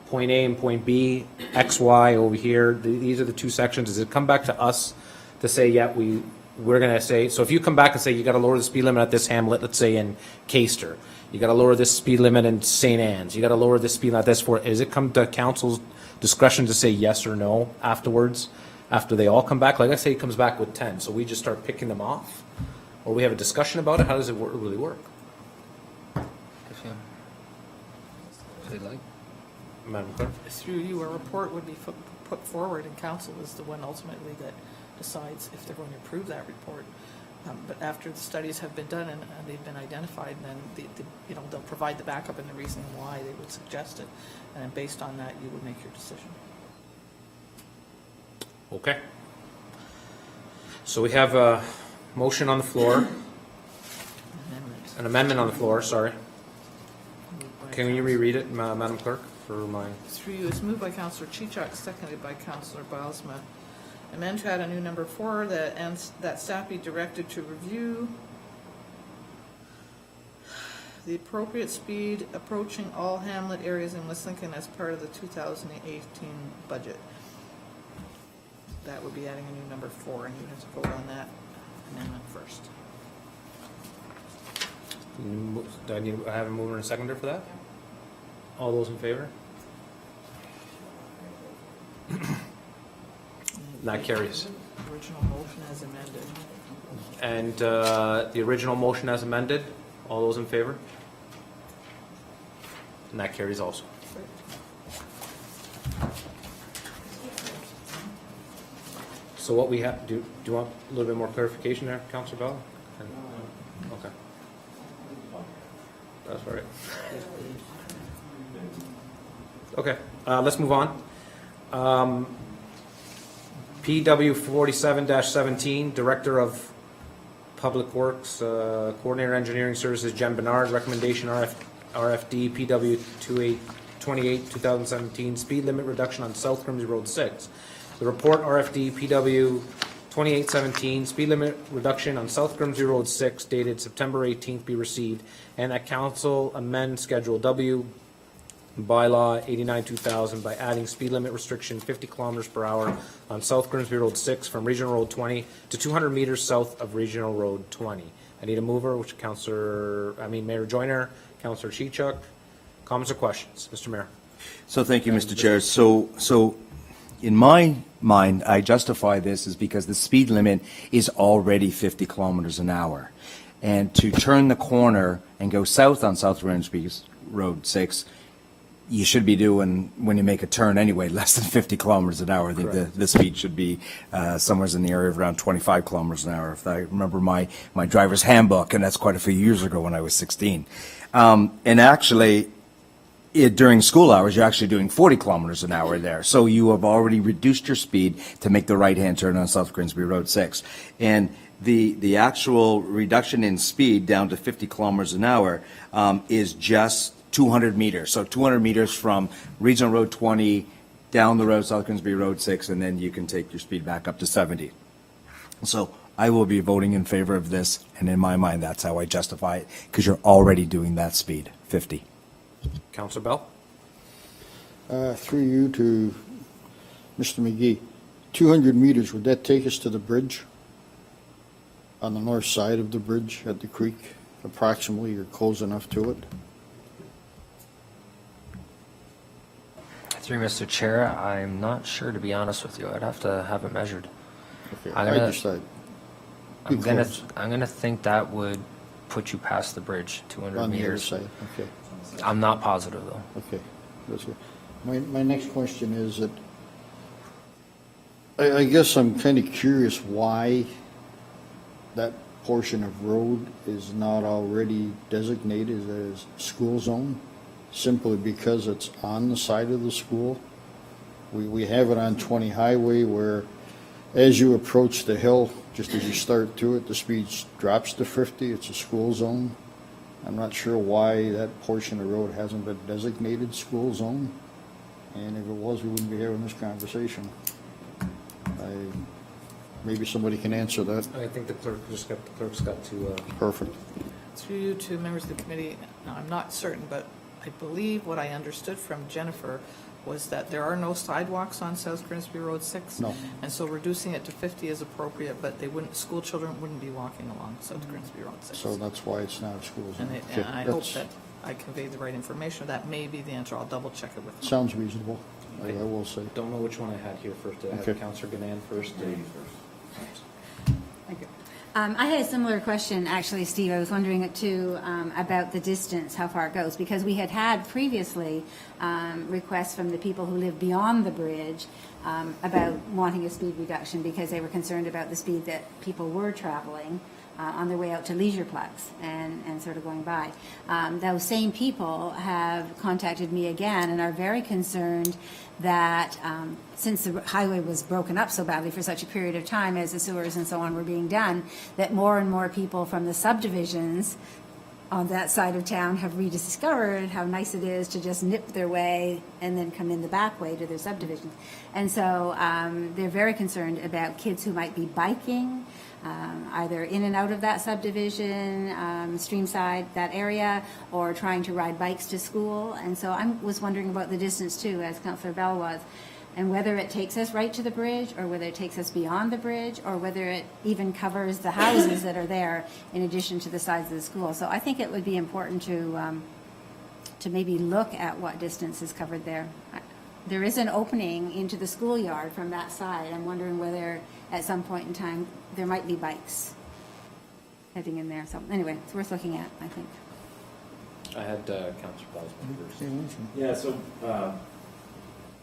point A and point B, X, Y over here, these are the two sections. Does it come back to us to say, yeah, we're going to say, so if you come back and say you got to lower the speed limit at this hamlet, let's say in Caister, you got to lower this speed limit in St. Anne's, you got to lower this speed limit at this, does it come to council's discretion to say yes or no afterwards, after they all come back? Like I say, it comes back with 10, so we just start picking them off? Or we have a discussion about it? How does it really work? If you'd like. Madam Clerk? Through you, a report would be put forward, and council is the one ultimately that decides if they're going to approve that report. But after the studies have been done and they've been identified, then they'll provide the backup and the reason why they would suggest it, and then based on that, you would make your decision. Okay. So we have a motion on the floor, Amendment. an amendment on the floor, sorry. Moved by Can you reread it, Madam Clerk, for my... Through you, it's moved by Councillor Chichok, seconded by Councillor Bilesma. Amend to add a new number 4 that staff be directed to review the appropriate speed approaching all hamlet areas in West Lincoln as part of the 2018 budget. That would be adding a new number 4, and you have to vote on that amendment first. Do I have a mover and a seconder for that? All those in favor? That carries. Original motion as amended. And the original motion as amended, all those in favor? And that carries also. So what we have, do you want a little bit more clarification there, Councillor Bell? Okay. That's all right. Okay, let's move on. PW 47-17, Director of Public Works, Coordinator Engineering Services, Jen Bernard, recommendation RFD PW 28 2017, speed limit reduction on South Grimsby Road 6. The report RFD PW 2817, speed limit reduction on South Grimsby Road 6 dated September 18th be received, and that council amend Schedule W bylaw 89-2000 by adding speed limit restriction 50 kilometers per hour on South Grimsby Road 6 from Regional Road 20 to 200 meters south of Regional Road 20. I need a mover, which Mayor Joyner, Councillor Chichok. Comments or questions? Mr. Mayor. So thank you, Mr. Chair. So in my mind, I justify this is because the speed limit is already 50 kilometers an hour. And to turn the corner and go south on South Grimsby Road 6, you should be doing, when you make a turn anyway, less than 50 kilometers an hour. I think the speed should be somewhere in the area of around 25 kilometers an hour. If I remember my driver's handbook, and that's quite a few years ago when I was 16. And actually, during school hours, you're actually doing 40 kilometers an hour there. So you have already reduced your speed to make the right-hand turn on South Grimsby Road 6. And the actual reduction in speed down to 50 kilometers an hour is just 200 meters. So 200 meters from Regional Road 20 down the road, South Grimsby Road 6, and then you can take your speed back up to 70. So I will be voting in favor of this, and in my mind, that's how I justify it, because you're already doing that speed, 50. Councillor Bell? Through you to Mr. McGee, 200 meters, would that take us to the bridge? On the north side of the bridge at the creek, approximately, or close enough to it? Through Mr. Chair, I'm not sure, to be honest with you. I'd have to have it measured. Okay, I'm I gonna- just thought, I'm Be gonna, close. I'm gonna think that would put you past the bridge, 200 on the other meters. side, okay. I'm not positive, though. Okay, that's good. My next question is that, I guess I'm kind of curious why that portion of road is not already designated as school zone, simply because it's on the side of the school. We have it on 20 Highway where as you approach the hill, just as you start to it, the speed drops to 50. It's a school zone. I'm not sure why that portion of road hasn't been designated school zone. And if it was, we wouldn't be having this conversation. Maybe somebody can answer that. I think the clerk's got to, Perfect. Through you to members of the committee, now, I'm not certain, but I believe what I understood from Jennifer was that there are no sidewalks on South Grimsby Road 6. No. And so reducing it to 50 is appropriate, but they wouldn't, school children wouldn't be walking along South Grimsby Road 6. So that's why it's not a school zone. And I hope That's- that I conveyed the right information. That may be the answer. I'll double check it with them. Sounds reasonable, I will say. don't know which one I had here first. I had Okay. Counselor Ganaan first. I had a similar question, actually, Steve. I was wondering it too, about the distance, how far it goes, because we had previously requests from the people who live beyond the bridge about wanting a speed reduction because they were concerned about the speed that people were traveling on their way out to Leisureplex and sort of going by. Those same people have contacted me again and are very concerned that since the highway was broken up so badly for such a period of time as the sewers and so on were being done, that more and more people from the subdivisions on that side of town have rediscovered how nice it is to just nip their way and then come in the back way to their subdivisions. And so they're very concerned about kids who might be biking, either in and out of that subdivision, Streamside, that area, or trying to ride bikes to school. And so I was wondering about the distance too, as Councillor Bell was, and whether it takes us right to the bridge, or whether it takes us beyond the bridge, or whether it even covers the houses that are there in addition to the sides of the school. So I think it would be important to maybe look at what distance is covered there. There is an opening into the schoolyard from that side. I'm wondering whether at some point in time there might be bikes heading in there. So anyway, it's worth looking at, I think. I had Counselor Bell's one first. Yeah, so,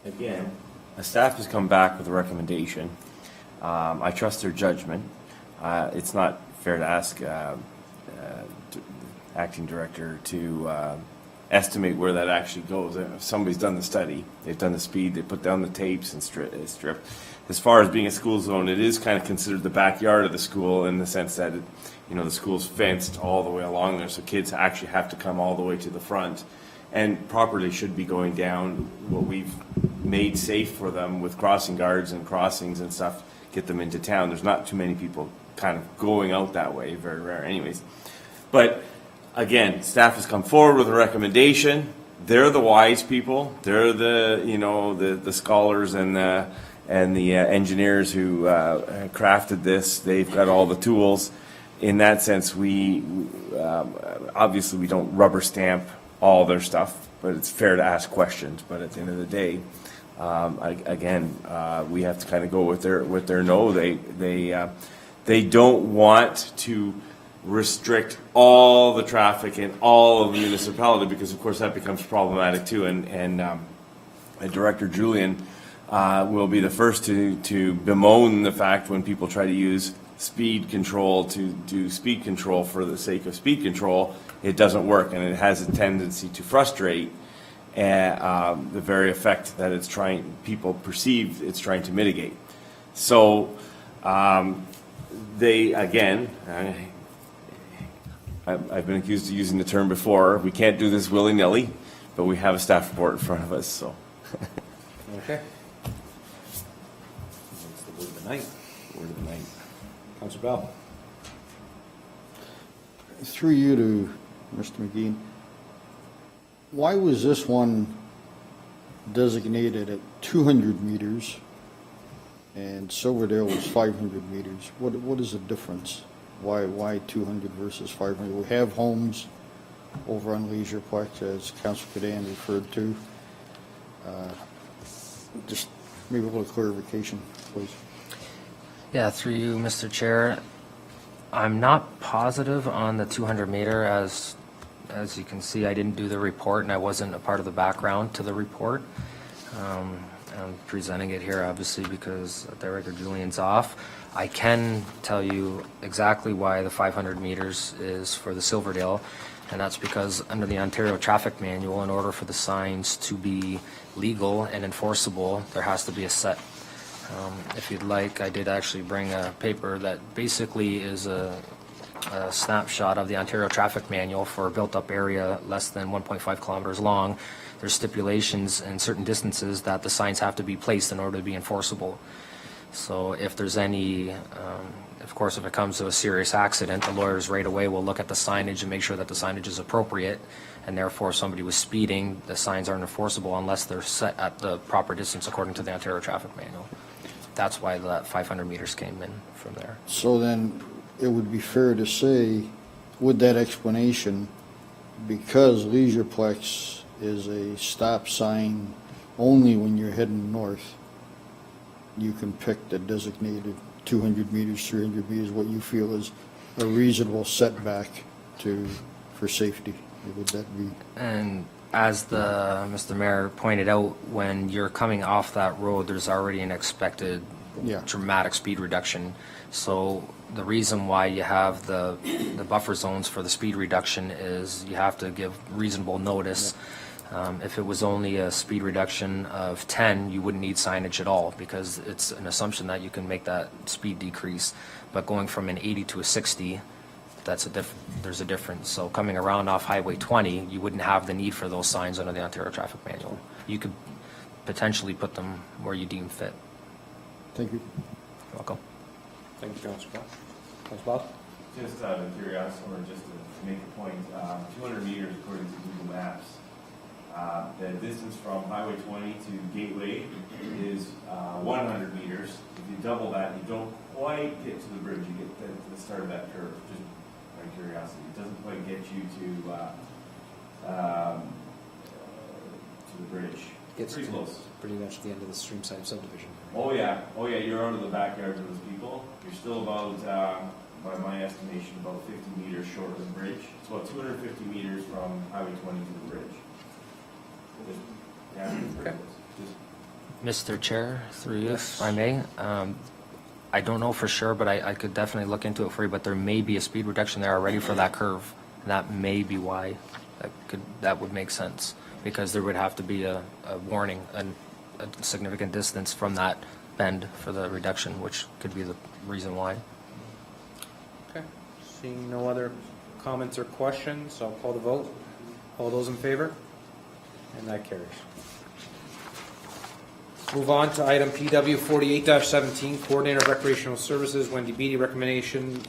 again, the staff has come back with a recommendation. I trust their judgment. It's not fair to ask acting director to estimate where that actually goes. If somebody's done the study, they've done the speed, they put down the tapes and strip. As far as being a school zone, it is kind of considered the backyard of the school in the sense that, the school's fenced all the way along there, so kids actually have to come all the way to the front and properly should be going down what we've made safe for them with crossing guards and crossings and stuff, get them into town. There's not too many people kind of going out that way, very rare anyways. But again, staff has come forward with a recommendation. They're the wise people. They're the scholars and the engineers who crafted this. They've got all the tools. In that sense, we obviously we don't rubber stamp all their stuff, but it's fair to ask questions. But at the end of the day, we have to kind of go with their no. They don't want to restrict all the traffic in all of the municipality because, of course, that becomes problematic too. And Director Julian will be the first to bemoan the fact when people try to use speed control to do speed control for the sake of speed control. It doesn't work, and it has a tendency to frustrate the very effect that people perceive it's trying to mitigate. So they, again, I've been accused of using the term before, we can't do this willy-nilly, but we have a staff report in front of us, so. Okay. That's the word of the night. Word of the night. Counselor Bell. Through you to Mr. McGee, why was this one designated at 200 meters and Silverdale was 500 meters? What is the difference? Why 200 versus 500? We have homes over on Leisureplex, as Councilor Cadan referred to. Just maybe a little clarification, please. Yeah, through you, Mr. Chair. I'm not positive on the 200 meter. As you can see, I didn't do the report and I wasn't a part of the background to the report. I'm presenting it here obviously because Director Julian's off. I can tell you exactly why the 500 meters is for the Silverdale, and that's because under the Ontario Traffic Manual, in order for the signs to be legal and enforceable, there has to be a set. If you'd like, I did actually bring a paper that basically is a snapshot of the Ontario Traffic Manual for a built-up area less than 1.5 kilometers long. There's stipulations in certain distances that the signs have to be placed in order to be enforceable. So if there's any, of course, if it comes to a serious accident, the lawyers right away will look at the signage and make sure that the signage is appropriate, and therefore if somebody was speeding, the signs aren't enforceable unless they're set at the proper distance according to the Ontario Traffic Manual. That's why that 500 meters came in from there. So then, it would be fair to say, with that explanation, because Leisureplex is a stop sign only when you're heading north, you can pick the designated 200 meters, 300 meters, what you feel is a reasonable setback for safety. Would that be? And as Mr. Mayor pointed out, when you're coming off that road, there's already an expected Yeah. dramatic speed reduction. So the reason why you have the buffer zones for the speed reduction is you have to give reasonable notice. If it was only a speed reduction of 10, you wouldn't need signage at all because it's an assumption that you can make that speed decrease. But going from an 80 to a 60, there's a difference. So coming around off Highway 20, you wouldn't have the need for those signs under the Ontario Traffic Manual. You could potentially put them where you deem fit. Thank you. You're welcome. Thank you, Councillor Bob. Councillor Bob? Just out of curiosity, or just to make a point, 200 meters according to Google Maps, the distance from Highway 20 to Gateway is 100 meters. If you double that, you don't quite get to the bridge. You get to the start of that curve. Just out of curiosity, it doesn't quite get you to the bridge. It's Pretty close. pretty much the end of the Streamside subdivision. Oh yeah, you're out of the backyard of those people. You're still about, by my estimation, about 50 meters short of the bridge. It's about 250 meters from Highway 20 to the bridge. Yeah, it's pretty Okay. close. Mr. Chair, through you, if I may, I don't know for sure, but I could definitely look into it for you, but there may be a speed reduction there already for that curve. And that may be why that would make sense, because there would have to be a warning, a significant distance from that bend for the reduction, which could be the reason why. Okay. Seeing no other comments or questions, I'll call the vote. All those in favor? And that carries. Move on to item PW 48-17, Coordinator of Recreational Services, Wendy Beatty, recommendation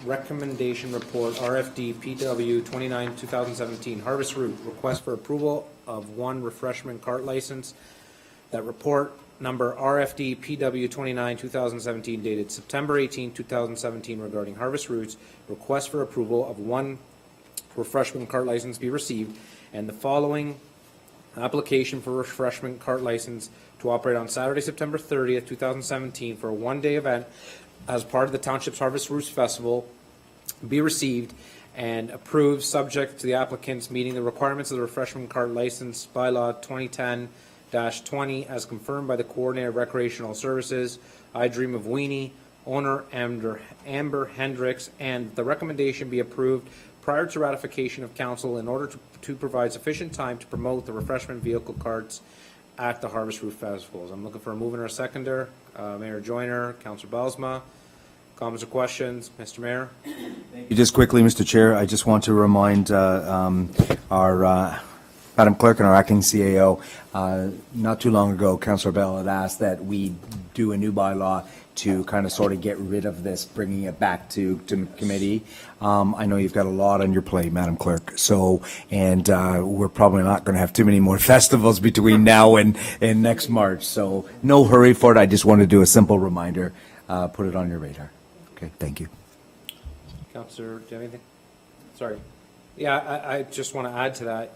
report, RFD PW 29-2017, Harvest Route, request for approval of one refreshment cart license. That report number RFD PW 29-2017 dated September 18, 2017 regarding Harvest Routes, request for approval of one refreshment cart license be received, and the following application for refreshment cart license to operate on Saturday, September 30th, 2017 for a one-day event as part of the Township's Harvest Routes Festival be received and approved, subject to the applicants meeting the requirements of the refreshment cart license bylaw 2010-20 as confirmed by the Coordinator of Recreational Services, I Dream of Weenie, owner Amber Hendricks, and the recommendation be approved prior to ratification of council in order to provide sufficient time to promote the refreshment vehicle carts at the Harvest Route Festivals. I'm looking for a mover or a seconder. Mayor Joyner, Councillor Belsma. Comments or questions? Mr. Mayor? Just quickly, Mr. Chair, I just want to remind our Madam Clerk and our acting CAO, not too long ago, Councillor Bell had asked that we do a new bylaw to kind of sort of get rid of this, bringing it back to committee. I know you've got a lot on your plate, Madam Clerk, so, and we're probably not going to have too many more festivals between now and next March, so no hurry for it. I just want to do a simple reminder, put it on your radar. Okay, thank you. Councillor, do you have anything? Sorry. Yeah, I just want to add to that.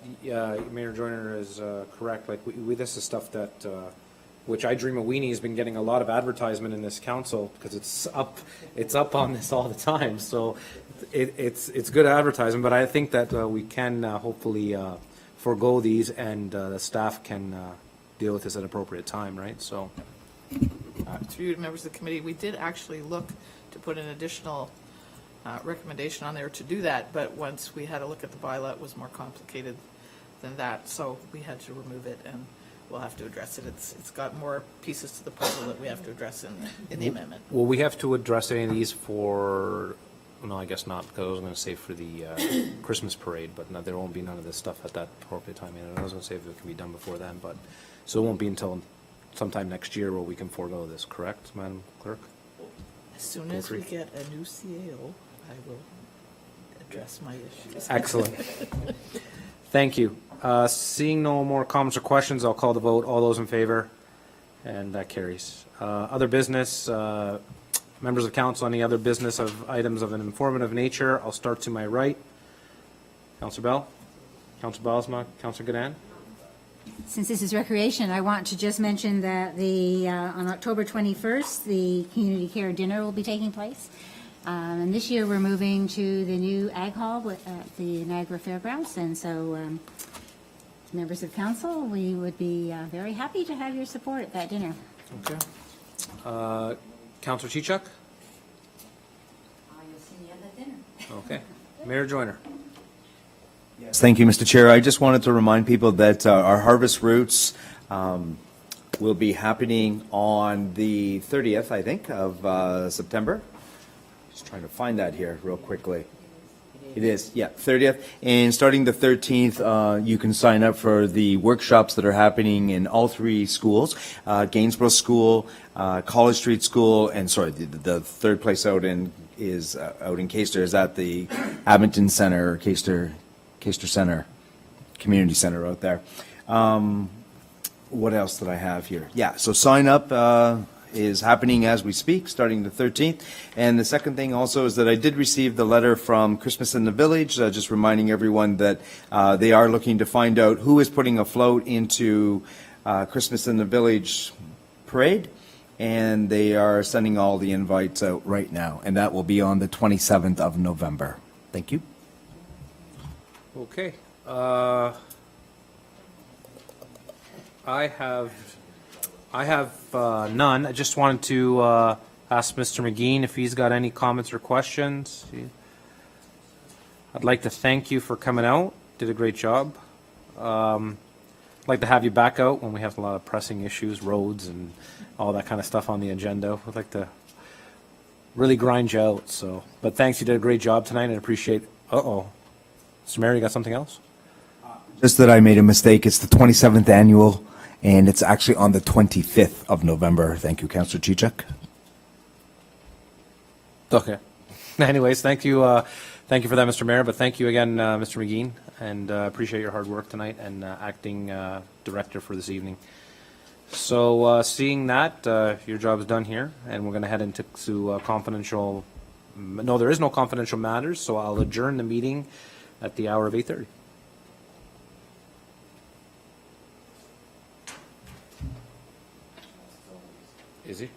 Mayor Joyner is correct. Like, this is stuff that, which I Dream of Weenie has been getting a lot of advertisement in this council because it's up on this all the time. So it's good advertising, but I think that we can hopefully forego these and the staff can deal with this at an appropriate time, right? So, Through you, members of the committee, we did actually look to put an additional recommendation on there to do that, but once we had a look at the bylaw, it was more complicated than that, so we had to remove it, and we'll have to address it. It's got more pieces to the puzzle that we have to address in the amendment. will we have to address any of these for, no, I guess not, because I was going to say for the Christmas parade, but no, there won't be none of this stuff at that appropriate time. I was going to say if it can be done before then, but, so it won't be until sometime next year where we can forego this, correct, Madam Clerk? As soon as we Poultry. get a new CAO, I will address my issues. Excellent. Thank you. Seeing no more comments or questions, I'll call the vote. All those in favor? And that carries. Other business, members of council, any other business of items of an informative nature? I'll start to my right. Councillor Bell? Councillor Bosma? Councillor Gadan? Since this is recreation, I want to just mention that on October 21st, the community care dinner will be taking place. And this year, we're moving to the new Ag Hall at the Niagara Fairgrounds. And so, members of council, we would be very happy to have your support at that dinner. Okay. Councillor Chichuk? You'll see me at that dinner. Okay. Mayor Joyner? Yes, thank you, Mr. Chair. I just wanted to remind people that our Harvest Roots will be happening on the 30th, I think, of September. Just trying to find that here real quickly. It is, yeah, 30th. And starting the 13th, you can sign up for the workshops that are happening in all three schools, Gainsborough School, College Street School, and sorry, the third place out in Caister is at the Abington Center, Caister Center, Community Center out there. What else did I have here? Yeah, so sign up is happening as we speak, starting the 13th. And the second thing also is that I did receive the letter from Christmas in the Village, just reminding everyone that they are looking to find out who is putting a float into Christmas in the Village parade. And they are sending all the invites out right now. And that will be on the 27th of November. Thank you. Okay. I have none. I just wanted to ask Mr. McGean if he's got any comments or questions. I'd like to thank you for coming out. Did a great job. I'd like to have you back out when we have a lot of pressing issues, roads and all that kind of stuff on the agenda. I'd like to really grind you out. So, but thanks, you did a great job tonight, and I appreciate. Mr. Mayor, you got something else? Just that I made a mistake. It's the 27th annual, and it's actually on the 25th of November. Thank you, Councillor Chichuk. Okay. Anyways, thank you for that, Mr. Mayor. But thank you again, Mr. McGean, and appreciate your hard work tonight and acting director for this evening. So seeing that, your job is done here, and we're going to head into confidential. No, there is no confidential matters, so I'll adjourn the meeting at the hour of 8:30. Is he?